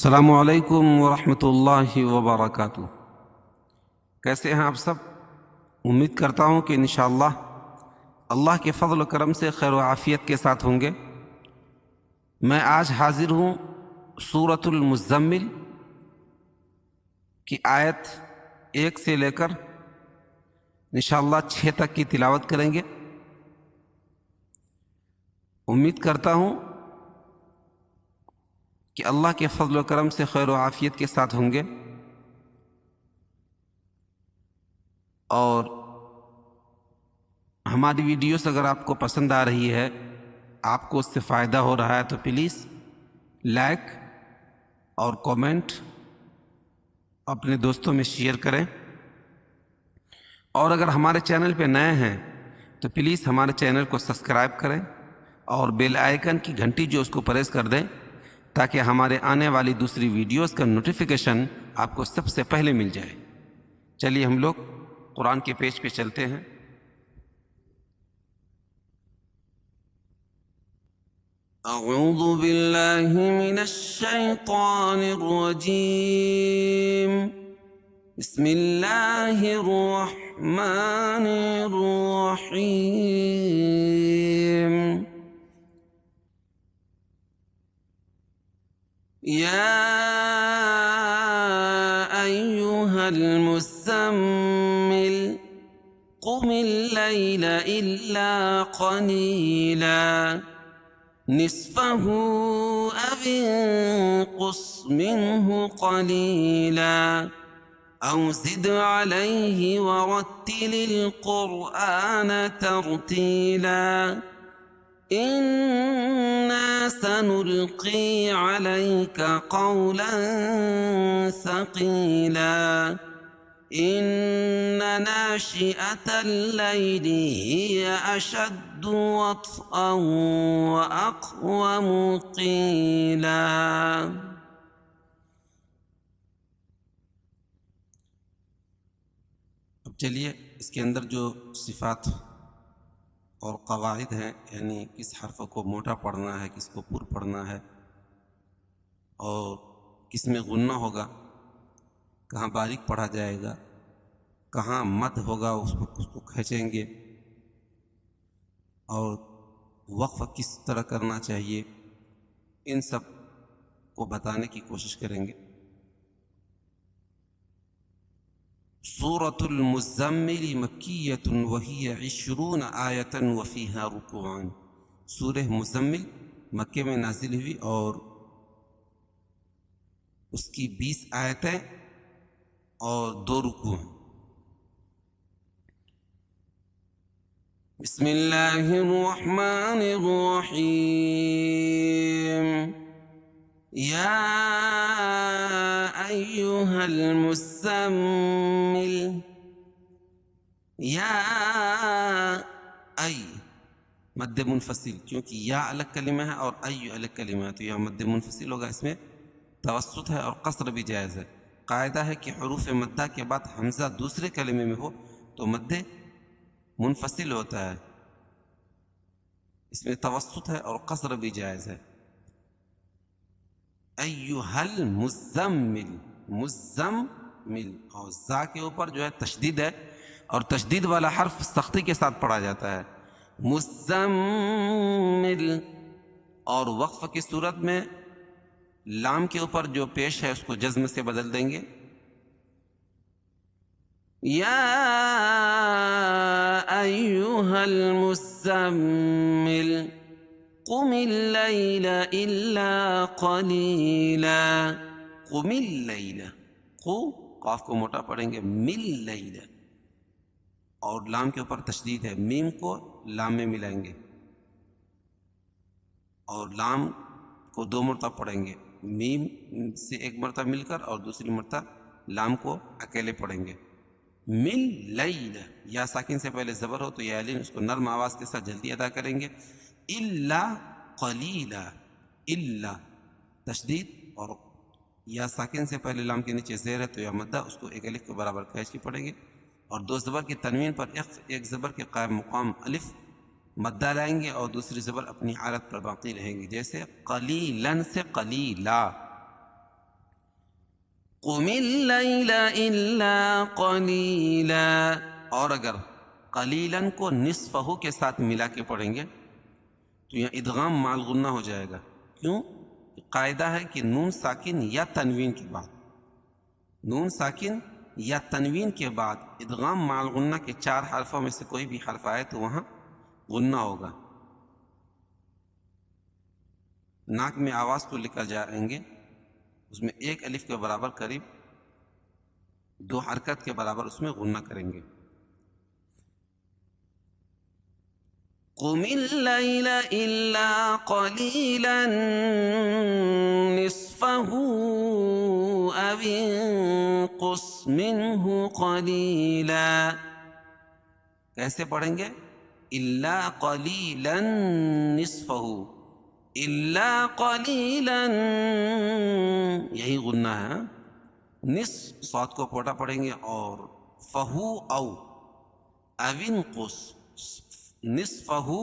السلام علیکم ورحمۃ اللہ وبرکاتہ۔ کیسے ہیں آپ سب؟ امید کرتا ہوں کہ انشاءاللہ اللہ کے فضل و کرم سے خیر و عافیت کے ساتھ ہوں گے۔ میں آج حاضر ہوں سورۃ المزمل کی آیت 1 سے لے کر انشاءاللہ 6 تک کی تلاوت کریں گے۔ امید کرتا ہوں کہ اللہ کے فضل و کرم سے خیر و عافیت کے ساتھ ہوں گے، اور ہماری ویڈیوز اگر آپ کو پسند آ رہی ہے، آپ کو اس سے فائدہ ہو رہا ہے، تو پلیز لائک اور کومنٹ اپنے دوستوں میں شیئر کریں، اور اگر ہمارے چینل پہ نئے ہیں تو پلیز ہمارے چینل کو سبسکرائب کریں اور بیل آئیکن کی گھنٹی جو اس کو پریس کر دیں، تاکہ ہمارے آنے والی دوسری ویڈیوز کا نوٹیفیکیشن آپ کو سب سے پہلے مل جائے۔ چلیے ہم لوگ قرآن کے پیج پہ چلتے ہیں۔ اعوذ باللہ من الشیطان الرجیم، بسم اللہ الرحمن الرحیم۔ یا ایہا المزمل قم اللیل الا قلیلا نصفه او انقص منه قلیلا او زد علیہ ورتل القرآن ترتیلا إنا سنلقي عليك قولا ثقيلا إن ناشئة الليل هي أشد وطئا وأقوم قيلا۔ اب چلیے اس کے اندر جو صفات اور قواعد ہیں، یعنی کس حرف کو موٹا پڑھنا ہے، کس کو پر پڑھنا ہے، اور کس میں غنہ ہوگا، کہاں باریک پڑھا جائے گا، کہاں مد ہوگا اس کو کھینچیں گے، اور وقف کس طرح کرنا چاہیے، ان سب کو بتانے کی کوشش کریں گے۔ سورة المزمل مکیۃ وہی 20 آیۃ وفیہا رکوعان۔ سورہ مزمل مکے میں نازل ہوئی اور اس کی 20 آیتیں اور 2 رکوع ہیں۔ بسم اللہ الرحمن الرحیم۔ یا ایہا المزمل، یا ای مد منفصل، کیونکہ یا الگ کلمہ ہے اور ای الگ کلمہ ہے، تو یہ مد منفصل ہوگا، اس میں توسط ہے اور قصر بھی جائز ہے۔ قاعدہ ہے کہ حروف مدہ کے بعد حمزہ دوسرے کلمے میں ہو تو مد منفصل ہوتا ہے، اس میں توسط ہے اور قصر بھی جائز ہے۔ ایہا المزمل، مزمل، اور زا کے اوپر جو ہے تشدید ہے، اور تشدید والا حرف سختی کے ساتھ پڑھا جاتا ہے، مزمل۔ اور وقف کی صورت میں لام کے اوپر جو پیش ہے اس کو جزم سے بدل دیں گے۔ یا ایہا المزمل قم اللیل الا قلیلا، قم اللیل، قو قاف کو موٹا پڑھیں گے، مل لیل، اور لام کے اوپر تشدید ہے، میم کو لام میں ملائیں گے اور لام کو 2 مرتبہ پڑھیں گے، میم سے 1 مرتبہ مل کر اور دوسری مرتبہ لام کو اکیلے پڑھیں گے۔ مل لیل، یا ساکن سے پہلے زبر ہو تو یا لین اس کو نرم آواز کے ساتھ جلدی ادا کریں گے۔ الا قلیلا، الا تشدید، اور یا ساکن سے پہلے لام کے نیچے زیر ہے تو یا مدہ، اس کو 1 الف کے برابر کھینچ کے پڑھیں گے، اور 2 زبر کی تنوین پر 1 زبر کے قائم مقام الف مدہ لائیں گے، اور دوسری زبر اپنی حالت پر باقی رہیں گی، جیسے قلیلاً سے قلیلا، قم اللیل الا قلیلا، اور اگر قلیلاً کو نصفہ کے ساتھ ملا کے پڑھیں گے تو یہاں ادغام مع الغنہ ہو جائے گا. کیوں؟ قاعدہ ہے کہ نون ساکن یا تنوین کے بعد، نون ساکن یا تنوین کے بعد ادغام مع الغنہ کے 4 حرفوں میں سے کوئی بھی حرف آئے تو وہاں غنہ ہوگا. ناک میں آواز کو لے کر جائیں گے، اس میں 1 الف کے برابر قریب 2 حرکت کے برابر اس میں غنہ کریں گے. قم اللیل الا قلیلا نصفہ او انقص منہ قلیلا. کیسے پڑھیں گے؟ الا قلیلا نصفہ، الا قلیلا یہی غنہ ہے. نصف صاد کو پوٹا پڑھیں گے اور فہو او انقص، نصفہ او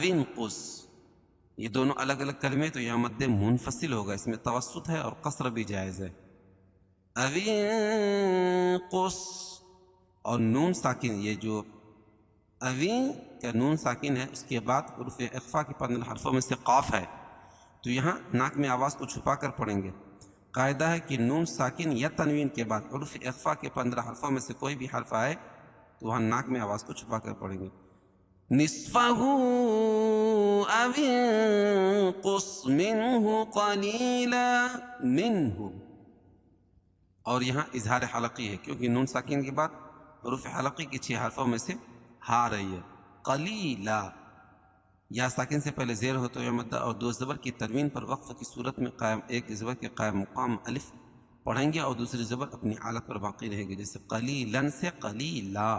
انقص، یہ دونوں الگ الگ کلمے تو یہاں مد منفصل ہوگا، اس میں توسط ہے اور قصر بھی جائز ہے. او انقص، اور نون ساکن، یہ جو اوین کا نون ساکن ہے اس کے بعد حروف اخفا کے 15 حرفوں میں سے قاف ہے، تو یہاں ناک میں آواز کو چھپا کر پڑھیں گے. قاعدہ ہے کہ نون ساکن یا تنوین کے بعد حروف اخفا کے 15 حرفوں میں سے کوئی بھی حرف آئے تو وہاں ناک میں آواز کو چھپا کر پڑھیں گے. نصفہ او انقص منہ قلیلا، منہ، اور یہاں اظہار حلقی ہے کیونکہ نون ساکن کے بعد حروف حلقی کی 6 حرفوں میں سے ہا رہی ہے. قلیلا، یا ساکن سے پہلے زیر ہو تو یا مدہ اور 2 زبر کی تنوین پر وقف کی صورت میں قائم 1 زبر کے قائم مقام الف پڑھیں گے اور دوسری زبر اپنی حالت پر باقی رہے گی، جیسے قلیلاً سے قلیلا.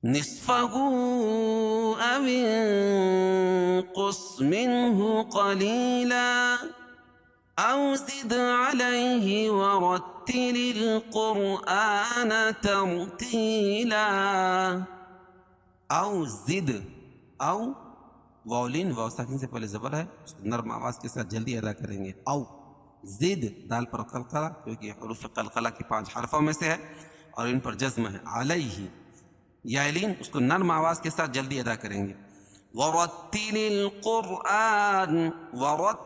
نصفہ او انقص منہ قلیلا او زد علیہ ورتل القرآن ترتیلا. او زد، او واولین واو ساکن سے پہلے زبر ہے، اس کو نرم آواز کے ساتھ جلدی ادا کریں گے. او زد، دال پر قلقلہ کیونکہ حروف قلقلہ کے 5 حرفوں میں سے ہے اور ان پر جزم ہے. علیہ، یائلین اس کو نرم آواز کے ساتھ جلدی ادا کریں گے. ورتل القرآن، ورت،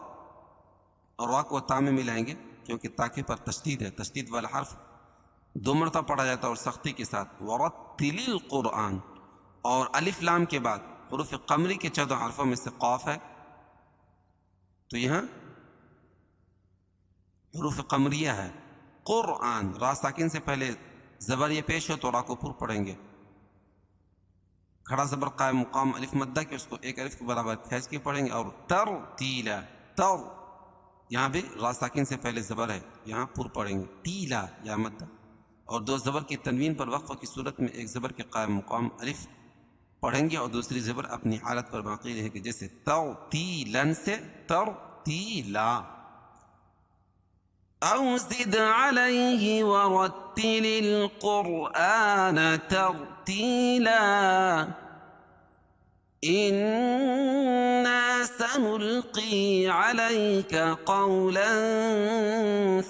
را کو تا میں ملائیں گے کیونکہ تاکہ پر تشدید ہے، تشدید والا حرف 2 مرتبہ پڑھا جاتا ہے اور سختی کے ساتھ. ورتل القرآن، اور الف لام کے بعد حروف قمری کے 14 حرفوں میں سے قاف ہے تو یہاں حروف قمریہ ہے. قرآن، را ساکن سے پہلے زبر یہ پیش ہو تو را کو پر پڑھیں گے. کھڑا زبر قائم مقام الف مدہ کے اس کو 1 الف کے برابر کھینچ کے پڑھیں گے. اور ترتیلا، تر، یہاں بھی را ساکن سے پہلے زبر ہے، یہاں پر پڑھیں گے. تیلا یا مدہ، اور 2 زبر کی تنوین پر وقف کی صورت میں 1 زبر کے قائم مقام الف پڑھیں گے اور دوسری زبر اپنی حالت پر باقی رہے گی، جیسے ترتیلاً سے ترتیلا. او زد علیہ ورتل القرآن ترتیلا. انا سنلقی علیک قولا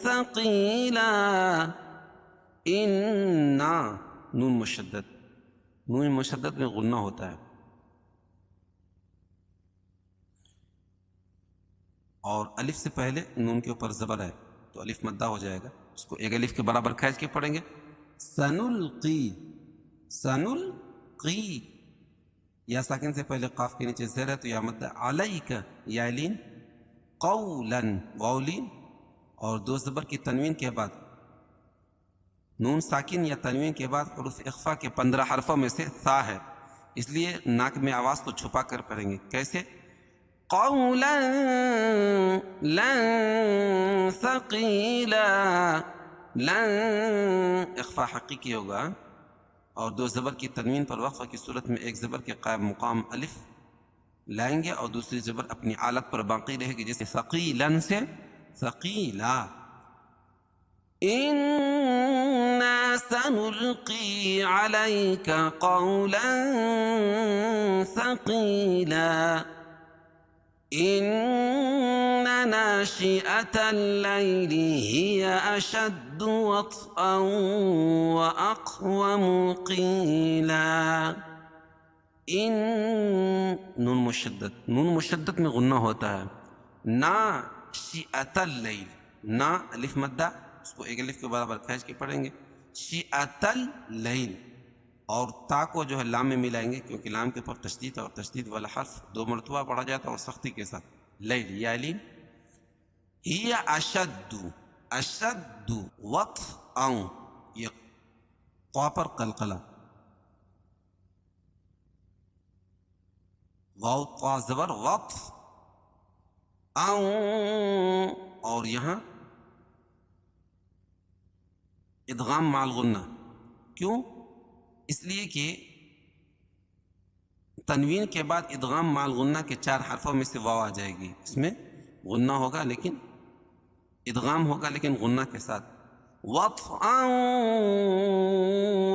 ثقیلا. انا، نون مشدد، نون مشدد میں غنہ ہوتا ہے اور الف سے پہلے نون کے اوپر زبر ہے تو الف مدہ ہو جائے گا، اس کو 1 الف کے برابر کھینچ کے پڑھیں گے. سنلقی، سنلقی، یا ساکن سے پہلے قاف کے نیچے زیر ہے تو یا مدہ. علیک، یائلین، قولاً، واولین، اور 2 زبر کی تنوین کے بعد نون ساکن یا تنوین کے بعد حروف اخفا کے 15 حرفوں میں سے ثا ہے، اس لیے ناک میں آواز کو چھپا کر پڑھیں گے. کیسے؟ قولا لن ثقیلا. لن اخفا حقیقی ہوگا اور 2 زبر کی تنوین پر وقفہ کی صورت میں 1 زبر کے قائم مقام الف لائیں گے اور دوسری زبر اپنی حالت پر باقی رہے گی، جیسے ثقیلاً سے ثقیلا. انا سنلقی علیک قولا ثقیلا. ان ناشئة الليل هي أشد وطئا وأقوم قيلا. ان نون مشدد میں غنہ ہوتا ہے. ناشئة اللیل، نا الف مدہ، اس کو ایک الف کے برابر کھینچ کے پڑھیں گے. شئة اللیل، اور تا کو جو ہے لام میں ملائیں گے کیونکہ لام کے اوپر تشدید اور تشدید والا حرف 2 مرتبہ پڑھا جاتا ہے اور سختی کے ساتھ. لیل یا لین. ہی اشد وطئا، یہ طا پر قلقلہ، واو طا زبر وط، اور یہاں ادغام مع الغنہ. کیوں؟ اس لیے کہ تنوین کے بعد ادغام مع الغنہ کے 4 حرفوں میں سے واو آ جائے گی. اس میں غنہ ہوگا لیکن ادغام ہوگا لیکن غنہ کے ساتھ. وطئا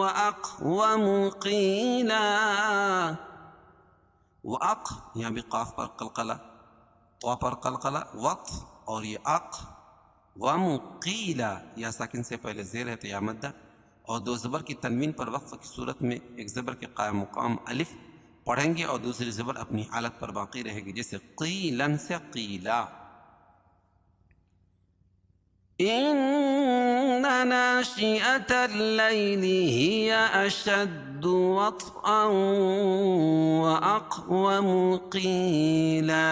وأقوم قیلا. وأق یہاں بھی قاف پر قلقلہ، طا پر قلقلہ، وط اور یہ اق. ومقیلا، یا ساکن سے پہلے زیر ہے تو یا مدہ، اور 2 زبر کی تنوین پر وقف کی صورت میں ایک زبر کے قائم مقام الف پڑھیں گے اور دوسری زبر اپنی حالت پر باقی رہے گی، جیسے قیلن سے قیلا. ان ناشئة الليل هي اشد وطئا واقوم قیلا.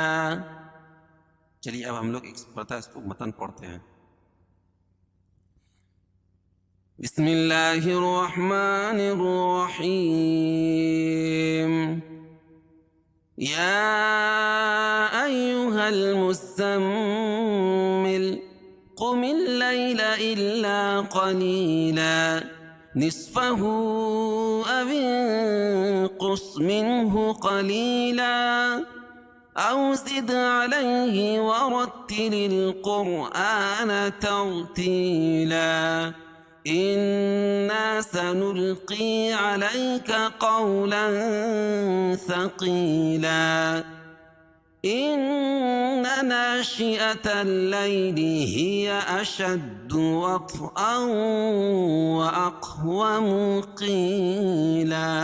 چلیے اب ہم لوگ ایک مرتبہ اس کو متن پڑھتے ہیں. بسم اللہ الرحمن الرحیم. یا ایہا المزمل قم اللیل الا قلیلا نصفه او انقص منه قلیلا او زد علیہ ورتل القرآن ترتیلا. إنا سنلقي عليك قولا ثقيلا. إن ناشئة الليل هي أشد وطئا وأقوم قيلا.